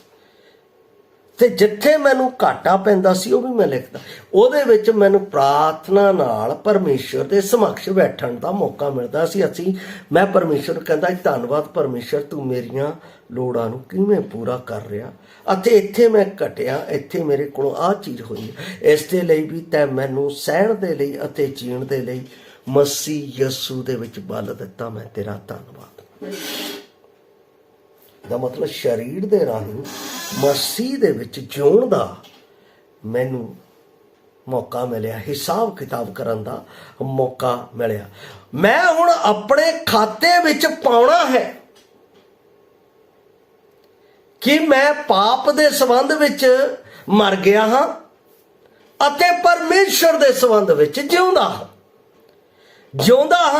ਤੇ ਜਿੱਥੇ ਮੈਨੂੰ ਘਾਟਾ ਪੈਂਦਾ ਸੀ ਉਹ ਵੀ ਮੈਂ ਲਿਖਦਾ। ਉਹਦੇ ਵਿੱਚ ਮੈਨੂੰ ਪ੍ਰਾਰਥਨਾ ਨਾਲ ਪਰਮੇਸ਼ਰ ਦੇ ਸਮਕਸ਼ ਬੈਠਣ ਦਾ ਮੌਕਾ ਮਿਲਦਾ ਸੀ। ਮੈਂ ਪਰਮੇਸ਼ਰ ਨੂੰ ਕਹਿੰਦਾ ਧੰਨਵਾਦ ਪਰਮੇਸ਼ਰ, ਤੂੰ ਮੇਰੀਆਂ ਲੋੜਾਂ ਨੂੰ ਕਿਵੇਂ ਪੂਰਾ ਕਰ ਰਿਹਾ, ਅਤੇ ਇੱਥੇ ਮੈਂ ਘਟਿਆ, ਇੱਥੇ ਮੇਰੇ ਕੋਲੋਂ ਆਹ ਚੀਜ਼ ਹੋਈ, ਇਸ ਦੇ ਲਈ ਵੀ ਤੈਂ ਮੈਨੂੰ ਸਹਿਣ ਦੇ ਲਈ ਅਤੇ ਜੀਣ ਦੇ ਲਈ ਮਸੀਹ ਯਿਸੂ ਦੇ ਵਿੱਚ ਬਲ ਦਿੱਤਾ। ਮੈਂ ਤੇਰਾ ਧੰਨਵਾਦ। ਦਾ ਮਤਲਬ ਸਰੀਰ ਦੇ ਰਾਹੀਂ ਮਸੀਹ ਦੇ ਵਿੱਚ ਜਿਉਣ ਦਾ ਮੈਨੂੰ ਮੌਕਾ ਮਿਲਿਆ, ਹਿਸਾਬ ਕਿਤਾਬ ਕਰਨ ਦਾ ਮੌਕਾ ਮਿਲਿਆ। ਮੈਂ ਹੁਣ ਆਪਣੇ ਖਾਤੇ ਵਿੱਚ ਪਾਉਣਾ ਹੈ ਕਿ ਮੈਂ ਪਾਪ ਦੇ ਸੰਬੰਧ ਵਿੱਚ ਮਰ ਗਿਆ ਹਾਂ ਅਤੇ ਪਰਮੇਸ਼ਰ ਦੇ ਸੰਬੰਧ ਵਿੱਚ ਜਿਉਂਦਾ ਹਾਂ।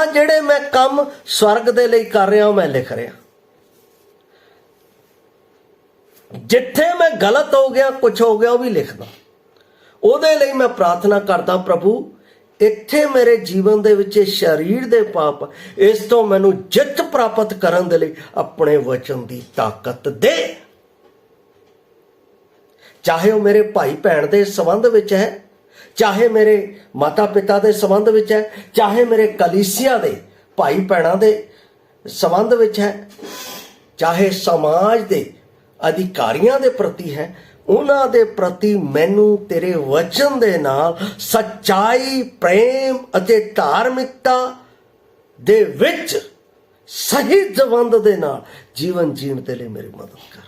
ਜਿਹੜੇ ਮੈਂ ਕੰਮ ਸਵਰਗ ਦੇ ਲਈ ਕਰ ਰਿਹਾ ਮੈਂ ਲਿਖ ਰਿਹਾ। जिथे मैं गलत हो गया, कुछ हो गया, वो भी लिखदा। ਉਹਦੇ ਲਈ मैं प्रार्थना करदा, प्रभु ਇੱਥੇ ਮੇਰੇ ਜੀਵਨ ਦੇ ਵਿੱਚ ਸਰੀਰ ਦੇ ਪਾਪ, ਇਸ ਤੋਂ ਮੈਨੂੰ ਜਿੱਤ ਪ੍ਰਾਪਤ ਕਰਨ ਦੇ ਲਈ ਆਪਣੇ ਵਚਨ ਦੀ ਤਾਕਤ ਦੇ। ਚਾਹੇ ਉਹ ਮੇਰੇ ਭਾਈ ਭੈਣ ਦੇ ਸੰਬੰਧ ਵਿੱਚ ਹੈ, ਚਾਹੇ ਮੇਰੇ ਮਾਤਾ ਪਿਤਾ ਦੇ ਸੰਬੰਧ ਵਿੱਚ ਹੈ, ਚਾਹੇ ਮੇਰੇ ਕਲੀਸਿਆ ਦੇ ਭਾਈ ਭੈਣਾਂ ਦੇ ਸੰਬੰਧ ਵਿੱਚ ਹੈ, ਚਾਹੇ ਸਮਾਜ ਦੇ ਅਧਿਕਾਰੀਆਂ ਦੇ ਪ੍ਰਤੀ ਹੈ, ਉਹਨਾਂ ਦੇ ਪ੍ਰਤੀ ਮੈਨੂੰ ਤੇਰੇ ਵਚਨ ਦੇ ਨਾਲ ਸੱਚਾਈ, ਪ੍ਰੇਮ ਅਤੇ ਧਾਰਮਿਕਤਾ ਦੇ ਵਿੱਚ ਸਹੀ ਸੰਬੰਧ ਦੇ ਨਾਲ ਜੀਵਨ ਜੀਣ ਦੇ ਲਈ ਮੇਰੀ ਮਦਦ ਕਰ।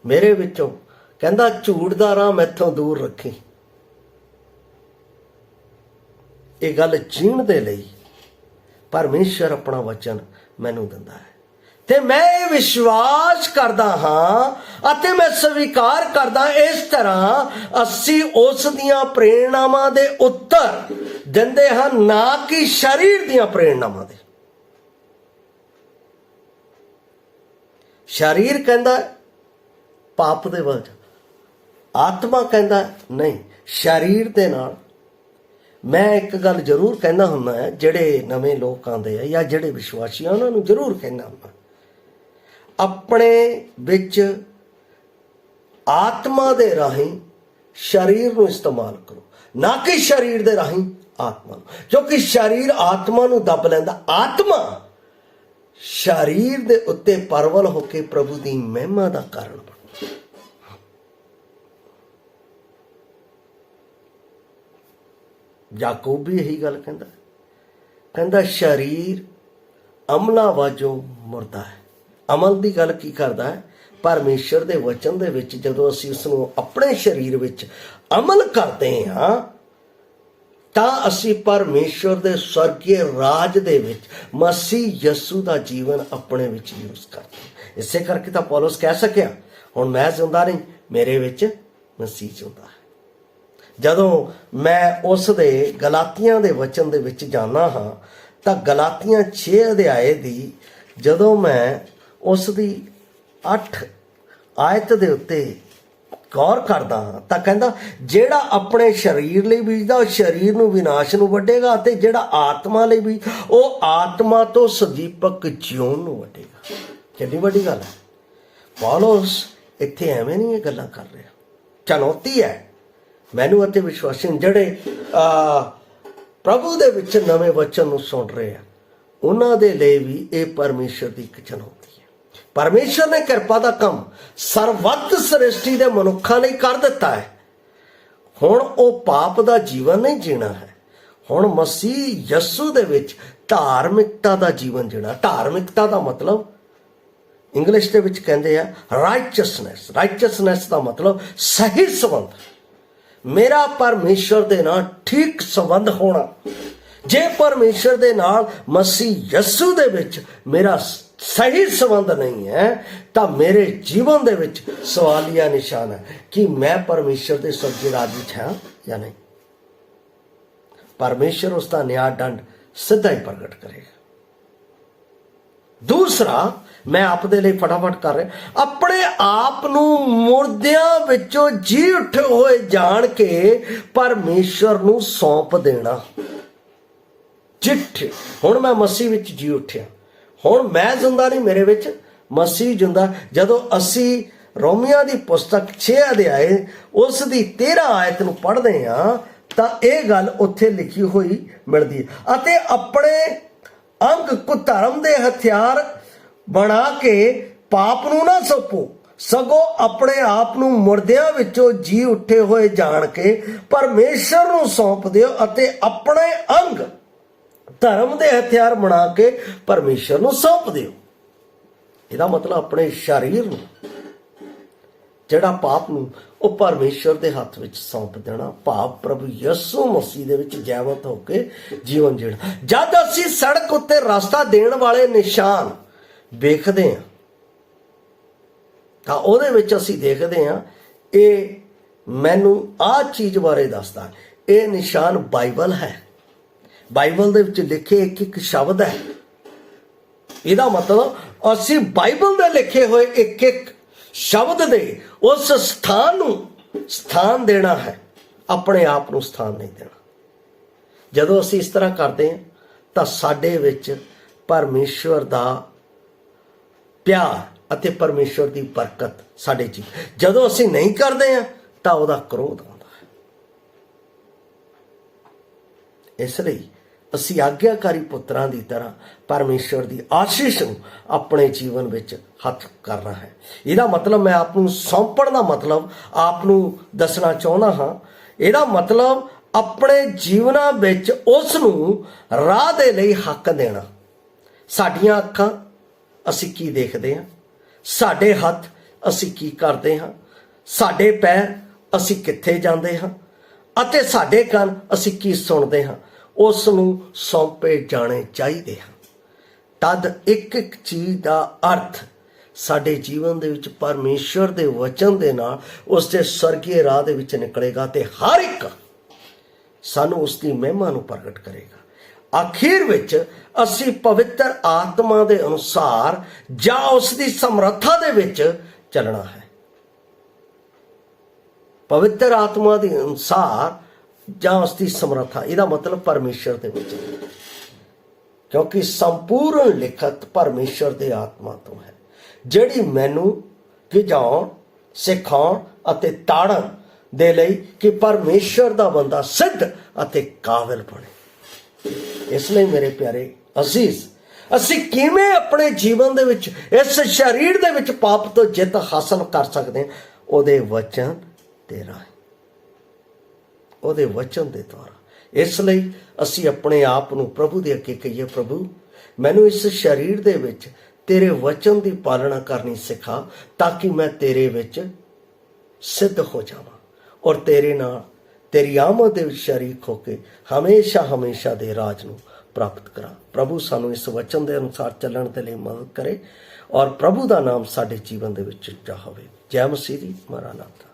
ਮੇਰੇ ਵਿੱਚੋਂ ਕਹਿੰਦਾ ਝੂਠ ਦਾ ਰਾਹ ਮੈਥੋਂ ਦੂਰ ਰੱਖੀ। ਇਹ ਗੱਲ ਜੀਣ ਦੇ ਲਈ ਪਰਮੇਸ਼ਰ ਆਪਣਾ ਵਚਨ ਮੈਨੂੰ ਦਿੰਦਾ ਹੈ ਤੇ ਮੈਂ ਇਹ ਵਿਸ਼ਵਾਸ ਕਰਦਾ ਹਾਂ ਅਤੇ ਮੈਂ ਸਵੀਕਾਰ ਕਰਦਾ, ਇਸ ਤਰ੍ਹਾਂ ਅਸੀਂ ਉਸ ਦੀਆਂ ਪ੍ਰੇਰਨਾਵਾਂ ਦੇ ਉੱਤਰ ਦਿੰਦੇ ਹਾਂ, ਨਾ ਕਿ ਸਰੀਰ ਦੀਆਂ ਪ੍ਰੇਰਨਾਵਾਂ ਦੇ। ਸਰੀਰ ਕਹਿੰਦਾ ਪਾਪ ਦੇ ਵੱਲ, ਆਤਮਾ ਕਹਿੰਦਾ ਨਹੀਂ ਸਰੀਰ ਦੇ ਨਾਲ। ਮੈਂ ਇੱਕ ਗੱਲ ਜ਼ਰੂਰ ਕਹਿੰਦਾ ਹੁੰਦਾ ਹੈ, ਜਿਹੜੇ ਨਵੇਂ ਲੋਕ ਆਉਂਦੇ ਆ ਜਾਂ ਜਿਹੜੇ ਵਿਸ਼ਵਾਸੀ ਆ ਉਹਨਾਂ ਨੂੰ ਜ਼ਰੂਰ ਕਹਿੰਦਾ ਹੁੰਦਾ, ਆਪਣੇ ਵਿੱਚ ਆਤਮਾ ਦੇ ਰਾਹੀਂ ਸਰੀਰ ਨੂੰ ਇਸਤੇਮਾਲ ਕਰੋ, ਨਾ ਕਿ ਸਰੀਰ ਦੇ ਰਾਹੀਂ ਆਤਮਾ ਨੂੰ, ਕਿਉਂਕਿ ਸਰੀਰ ਆਤਮਾ ਨੂੰ ਦੱਬ ਲੈਂਦਾ। ਆਤਮਾ ਸਰੀਰ ਦੇ ਉੱਤੇ ਪਰਵਲ ਹੋ ਕੇ ਪ੍ਰਭੂ ਦੀ ਮਹਿਮਾ ਦਾ ਕਾਰਨ ਬਣਦਾ। ਯਾਕੂਬ ਵੀ ਇਹੀ ਗੱਲ ਕਹਿੰਦਾ, ਕਹਿੰਦਾ ਸਰੀਰ ਅਮਲਾਂ ਵਾਜੋਂ ਮੁਰਦਾ ਹੈ। ਅਮਲ ਦੀ ਗੱਲ ਕੀ ਕਰਦਾ ਹੈ? ਪਰਮੇਸ਼ਰ ਦੇ ਵਚਨ ਦੇ ਵਿੱਚ ਜਦੋਂ ਅਸੀਂ ਉਸ ਨੂੰ ਆਪਣੇ ਸਰੀਰ ਵਿੱਚ ਅਮਲ ਕਰਦੇ ਹਾਂ ਤਾਂ ਅਸੀਂ ਪਰਮੇਸ਼ਰ ਦੇ ਸਵਰਗੀ ਰਾਜ ਦੇ ਵਿੱਚ ਮਸੀਹ ਯਸੂ ਦਾ ਜੀਵਨ ਆਪਣੇ ਵਿੱਚ ਯੂਜ਼ ਕਰਦੇ ਹਾਂ। ਇਸੇ ਕਰਕੇ ਤਾਂ ਪੌਲਸ ਕਹਿ ਸਕਿਆ, ਹੁਣ ਮੈਂ ਜਿਉਂਦਾ ਨਹੀਂ, ਮੇਰੇ ਵਿੱਚ ਮਸੀਹ ਜਿਉਂਦਾ ਹੈ। ਜਦੋਂ ਮੈਂ ਉਸ ਦੇ ਗਲਾਤੀਆਂ ਦੇ ਵਚਨ ਦੇ ਵਿੱਚ ਜਾਂਦਾ ਹਾਂ ਤਾਂ ਗਲਾਤੀਆਂ 6 ਅਧਿਆਏ ਦੀ ਜਦੋਂ ਮੈਂ ਉਸ ਦੀ 8 ਆਇਤ ਦੇ ਉੱਤੇ ਗੌਰ ਕਰਦਾ ਹਾਂ ਤਾਂ ਕਹਿੰਦਾ ਜਿਹੜਾ ਆਪਣੇ ਸਰੀਰ ਲਈ ਬੀਜਦਾ ਉਹ ਸਰੀਰ ਨੂੰ ਵਿਨਾਸ਼ ਨੂੰ ਵੱਢੇਗਾ, ਅਤੇ ਜਿਹੜਾ ਆਤਮਾ ਲਈ ਬੀਜ ਉਹ ਆਤਮਾ ਤੋਂ ਸਦੀਪਕ ਜਿਉਣ ਨੂੰ ਵੱਢੇਗਾ। ਕਿੰਨੀ ਵੱਡੀ ਗੱਲ ਹੈ। ਪੌਲਸ ਇੱਥੇ ਐਵੇਂ ਨਹੀਂ ਇਹ ਗੱਲਾਂ ਕਰ ਰਿਹਾ, ਚੁਣੌਤੀ ਹੈ ਮੈਨੂੰ ਅਤੇ ਵਿਸ਼ਵਾਸੀ ਜਿਹੜੇ ਪ੍ਰਭੂ ਦੇ ਵਿੱਚ ਨਵੇਂ ਵਚਨ ਨੂੰ ਸੁਣ ਰਹੇ ਆ, ਉਹਨਾਂ ਦੇ ਲਈ ਵੀ ਇਹ ਪਰਮੇਸ਼ਰ ਦੀ ਇੱਕ ਚੁਣੌਤੀ ਹੈ। ਪਰਮੇਸ਼ਰ ਨੇ ਕਿਰਪਾ ਦਾ ਕੰਮ ਸਰਵੱਤ ਸ੍ਰਿਸ਼ਟੀ ਦੇ ਮਨੁੱਖਾਂ ਲਈ ਕਰ ਦਿੱਤਾ ਹੈ। ਹੁਣ ਉਹ ਪਾਪ ਦਾ ਜੀਵਨ ਨਹੀਂ ਜੀਣਾ ਹੈ, ਹੁਣ ਮਸੀਹ ਯਸੂ ਦੇ ਵਿੱਚ ਧਾਰਮਿਕਤਾ ਦਾ ਜੀਵਨ ਜੀਣਾ। ਧਾਰਮਿਕਤਾ ਦਾ ਮਤਲਬ ਇੰਗਲਿਸ਼ ਦੇ ਵਿੱਚ ਕਹਿੰਦੇ ਆ ਰਾਈਚਸਨੈਸ। ਰਾਈਚਸਨੈਸ ਦਾ ਮਤਲਬ ਸਹੀ ਸੰਬੰਧ, ਮੇਰਾ ਪਰਮੇਸ਼ਰ ਦੇ ਨਾਲ ਠੀਕ ਸੰਬੰਧ ਹੋਣਾ। ਜੇ ਪਰਮੇਸ਼ਰ ਦੇ ਨਾਲ ਮਸੀਹ ਯਸੂ ਦੇ ਵਿੱਚ ਮੇਰਾ ਸਹੀ ਸੰਬੰਧ ਨਹੀਂ ਹੈ ਤਾਂ ਮੇਰੇ ਜੀਵਨ ਦੇ ਵਿੱਚ ਸਵਾਲੀਆ ਨਿਸ਼ਾਨ ਹੈ ਕਿ ਮੈਂ ਪਰਮੇਸ਼ਰ ਦੇ ਸੱਜੇ ਰਾਜ ਵਿੱਚ ਹਾਂ ਜਾਂ ਨਹੀਂ। ਪਰਮੇਸ਼ਰ ਉਸ ਦਾ ਨਿਆਂ ਦੰਡ ਸਿੱਧਾ ਹੀ ਪ੍ਰਗਟ ਕਰੇਗਾ। ਦੂਸਰਾ, ਮੈਂ ਆਪ ਦੇ ਲਈ ਫਟਾਫਟ ਕਰ ਰਿਹਾ, ਆਪਣੇ ਆਪ ਨੂੰ ਮੁਰਦਿਆਂ ਵਿੱਚੋਂ ਜੀ ਉੱਠੇ ਹੋਏ ਜਾਣ ਕੇ ਪਰਮੇਸ਼ਰ ਨੂੰ ਸੌਂਪ ਦੇਣਾ। ਜਿੱਥੇ ਹੁਣ ਮੈਂ ਮਸੀਹ ਵਿੱਚ ਜੀ ਉੱਠਿਆ, ਹੁਣ ਮੈਂ ਜਿੰਦਾ ਨਹੀਂ, ਮੇਰੇ ਵਿੱਚ ਮਸੀਹ ਜਿੰਦਾ। ਜਦੋਂ ਅਸੀਂ ਰੋਮੀਆਂ ਦੀ ਪੁਸਤਕ 6 ਅਧਿਆਏ ਉਸ ਦੀ 13 ਆਇਤ ਨੂੰ ਪੜ੍ਹਦੇ ਹਾਂ ਤਾਂ ਇਹ ਗੱਲ ਉੱਥੇ ਲਿਖੀ ਹੋਈ ਮਿਲਦੀ ਹੈ। ਅਤੇ ਆਪਣੇ ਅੰਗ ਕੁਧਰਮ ਦੇ ਹਥਿਆਰ ਬਣਾ ਕੇ ਪਾਪ ਨੂੰ ਨਾ ਸੌਂਪੋ, ਸਗੋਂ ਆਪਣੇ ਆਪ ਨੂੰ ਮੁਰਦਿਆਂ ਵਿੱਚੋਂ ਜੀ ਉੱਠੇ ਹੋਏ ਜਾਣ ਕੇ ਪਰਮੇਸ਼ਰ ਨੂੰ ਸੌਂਪ ਦਿਓ ਅਤੇ ਆਪਣੇ ਅੰਗ ਧਰਮ ਦੇ ਹਥਿਆਰ ਬਣਾ ਕੇ ਪਰਮੇਸ਼ਰ ਨੂੰ ਸੌਂਪ ਦਿਓ। ਇਹਦਾ ਮਤਲਬ ਆਪਣੇ ਸਰੀਰ ਨੂੰ, ਜਿਹੜਾ ਪਾਪ ਨੂੰ, ਉਹ ਪਰਮੇਸ਼ਰ ਦੇ ਹੱਥ ਵਿੱਚ ਸੌਂਪ ਦੇਣਾ, ਭਾਵ ਪ੍ਰਭੂ ਯਿਸੂ ਮਸੀਹ ਦੇ ਵਿੱਚ ਜੀਵਤ ਹੋ ਕੇ ਜੀਵਨ ਜੀਣਾ। ਜਦ ਅਸੀਂ ਸੜਕ ਉੱਤੇ ਰਸਤਾ ਦੇਣ ਵਾਲੇ ਨਿਸ਼ਾਨ ਵੇਖਦੇ ਹਾਂ ਤਾਂ ਉਹਦੇ ਵਿੱਚ ਅਸੀਂ ਦੇਖਦੇ ਹਾਂ ਇਹ ਮੈਨੂੰ ਆਹ ਚੀਜ਼ ਬਾਰੇ ਦੱਸਦਾ, ਇਹ ਨਿਸ਼ਾਨ ਬਾਈਬਲ ਹੈ। ਬਾਈਬਲ ਦੇ ਵਿੱਚ ਲਿਖੇ ਇੱਕ ਇੱਕ ਸ਼ਬਦ ਹੈ। ਇਹਦਾ ਮਤਲਬ ਅਸੀਂ ਬਾਈਬਲ ਦੇ ਲਿਖੇ ਹੋਏ ਇੱਕ ਇੱਕ ਸ਼ਬਦ ਦੇ ਉਸ ਸਥਾਨ ਨੂੰ ਸਥਾਨ ਦੇਣਾ ਹੈ, ਆਪਣੇ ਆਪ ਨੂੰ ਸਥਾਨ ਨਹੀਂ ਦੇਣਾ। ਜਦੋਂ ਅਸੀਂ ਇਸ ਤਰ੍ਹਾਂ ਕਰਦੇ ਹਾਂ ਤਾਂ ਸਾਡੇ ਵਿੱਚ ਪਰਮੇਸ਼ਵਰ ਦਾ ਪਿਆਰ ਅਤੇ ਪਰਮੇਸ਼ਵਰ ਦੀ ਬਰਕਤ ਸਾਡੇ ਜੀ। ਜਦੋਂ ਅਸੀਂ ਨਹੀਂ ਕਰਦੇ ਹਾਂ ਤਾਂ ਉਹਦਾ ਕ੍ਰੋਧ ਆਉਂਦਾ ਹੈ। ਇਸ ਲਈ ਅਸੀਂ ਆਗਿਆਕਾਰੀ ਪੁੱਤਰਾਂ ਦੀ ਤਰ੍ਹਾਂ ਪਰਮੇਸ਼ਵਰ ਦੀ ਆਸ਼ੀਸ਼ ਨੂੰ ਆਪਣੇ ਜੀਵਨ ਵਿੱਚ ਹੱਥ ਕਰਨਾ ਹੈ। ਇਹਦਾ ਮਤਲਬ, ਮੈਂ ਆਪ ਨੂੰ ਸੌਂਪਣ ਦਾ ਮਤਲਬ ਆਪ ਨੂੰ ਦੱਸਣਾ ਚਾਹੁੰਦਾ ਹਾਂ। ਇਹਦਾ ਮਤਲਬ ਆਪਣੇ ਜੀਵਨਾਂ ਵਿੱਚ ਉਸ ਨੂੰ ਰਾਹ ਦੇ ਲਈ ਹੱਕ ਦੇਣਾ। ਸਾਡੀਆਂ ਅੱਖਾਂ ਅਸੀਂ ਕੀ ਦੇਖਦੇ ਹਾਂ, ਸਾਡੇ ਹੱਥ ਅਸੀਂ ਕੀ ਕਰਦੇ ਹਾਂ, ਸਾਡੇ ਪੈਰ ਅਸੀਂ ਕਿੱਥੇ ਜਾਂਦੇ ਹਾਂ, ਅਤੇ ਸਾਡੇ ਕੰਨ ਅਸੀਂ ਕੀ ਸੁਣਦੇ ਹਾਂ, ਉਸ ਨੂੰ ਸੌਂਪੇ ਜਾਣੇ ਚਾਹੀਦੇ ਹਨ। ਤਦ ਇੱਕ ਇੱਕ ਚੀਜ਼ ਦਾ ਅਰਥ ਸਾਡੇ ਜੀਵਨ ਦੇ ਵਿੱਚ ਪਰਮੇਸ਼ਵਰ ਦੇ ਵਚਨ ਦੇ ਨਾਲ ਉਸ ਦੇ ਸਵਰਗੀ ਰਾਹ ਦੇ ਵਿੱਚ ਨਿਕਲੇਗਾ ਤੇ ਹਰ ਇੱਕ ਸਾਨੂੰ ਉਸ ਦੀ ਮਹਿਮਾ ਨੂੰ ਪ੍ਰਗਟ ਕਰੇਗਾ। ਆਖਿਰ ਵਿੱਚ ਅਸੀਂ ਪਵਿੱਤਰ ਆਤਮਾ ਦੇ ਅਨੁਸਾਰ ਜਾਂ ਉਸ ਦੀ ਸਮਰੱਥਾ ਦੇ ਵਿੱਚ ਚੱਲਣਾ ਹੈ। ਪਵਿੱਤਰ ਆਤਮਾ ਦੇ ਅਨੁਸਾਰ ਜਾਂ ਉਸ ਦੀ ਸਮਰੱਥਾ, ਇਹਦਾ ਮਤਲਬ ਪਰਮੇਸ਼ਰ ਦੇ ਵਿੱਚ, ਕਿਉਂਕਿ ਸੰਪੂਰਨ ਲਿਖਤ ਪਰਮੇਸ਼ਰ ਦੇ ਆਤਮਾ ਤੋਂ ਹੈ, ਜਿਹੜੀ ਮੈਨੂੰ ਗਿਝਾਉਣ, ਸਿਖਾਉਣ ਅਤੇ ਤਾੜਨ ਦੇ ਲਈ ਕਿ ਪਰਮੇਸ਼ਰ ਦਾ ਬੰਦਾ ਸਿੱਧ ਅਤੇ ਕਾਬਿਲ ਬਣੇ। ਇਸ ਲਈ ਮੇਰੇ ਪਿਆਰੇ ਅਜ਼ੀਜ਼, ਅਸੀਂ ਕਿਵੇਂ ਆਪਣੇ ਜੀਵਨ ਦੇ ਵਿੱਚ ਇਸ ਸਰੀਰ ਦੇ ਵਿੱਚ ਪਾਪ ਤੋਂ ਜਿੱਤ ਹਾਸਲ ਕਰ ਸਕਦੇ ਹਾਂ? ਉਹਦੇ ਵਚਨ ਦੇ ਰਾਹੀਂ, ਉਹਦੇ ਵਚਨ ਦੇ ਦੁਆਰਾ। ਇਸ ਲਈ ਅਸੀਂ ਆਪਣੇ ਆਪ ਨੂੰ ਪ੍ਰਭੂ ਦੇ ਅੱਗੇ ਕਹੀਏ, ਪ੍ਰਭੂ ਮੈਨੂੰ ਇਸ ਸਰੀਰ ਦੇ ਵਿੱਚ ਤੇਰੇ ਵਚਨ ਦੀ ਪਾਲਣਾ ਕਰਨੀ ਸਿਖਾ, ਤਾਂ ਕਿ ਮੈਂ ਤੇਰੇ ਵਿੱਚ ਸਿੱਧ ਹੋ ਜਾਵਾਂ ਔਰ ਤੇਰੇ ਨਾਲ ਤੇਰੀ ਆਮਦ ਦੇ ਵਿੱਚ ਸ਼ਰੀਕ ਹੋ ਕੇ ਹਮੇਸ਼ਾ ਹਮੇਸ਼ਾ ਦੇ ਰਾਜ ਨੂੰ ਪ੍ਰਾਪਤ ਕਰਾਂ। ਪ੍ਰਭੂ ਸਾਨੂੰ ਇਸ ਵਚਨ ਦੇ ਅਨੁਸਾਰ ਚੱਲਣ ਦੇ ਲਈ ਮਦਦ ਕਰੇ ਔਰ ਪ੍ਰਭੂ ਦਾ ਨਾਮ ਸਾਡੇ ਜੀਵਨ ਦੇ ਵਿੱਚ ਉੱਚਾ ਹੋਵੇ। ਜੈ ਮਸੀਹ ਦੀ। ਮਰਾਨਾਥਾ।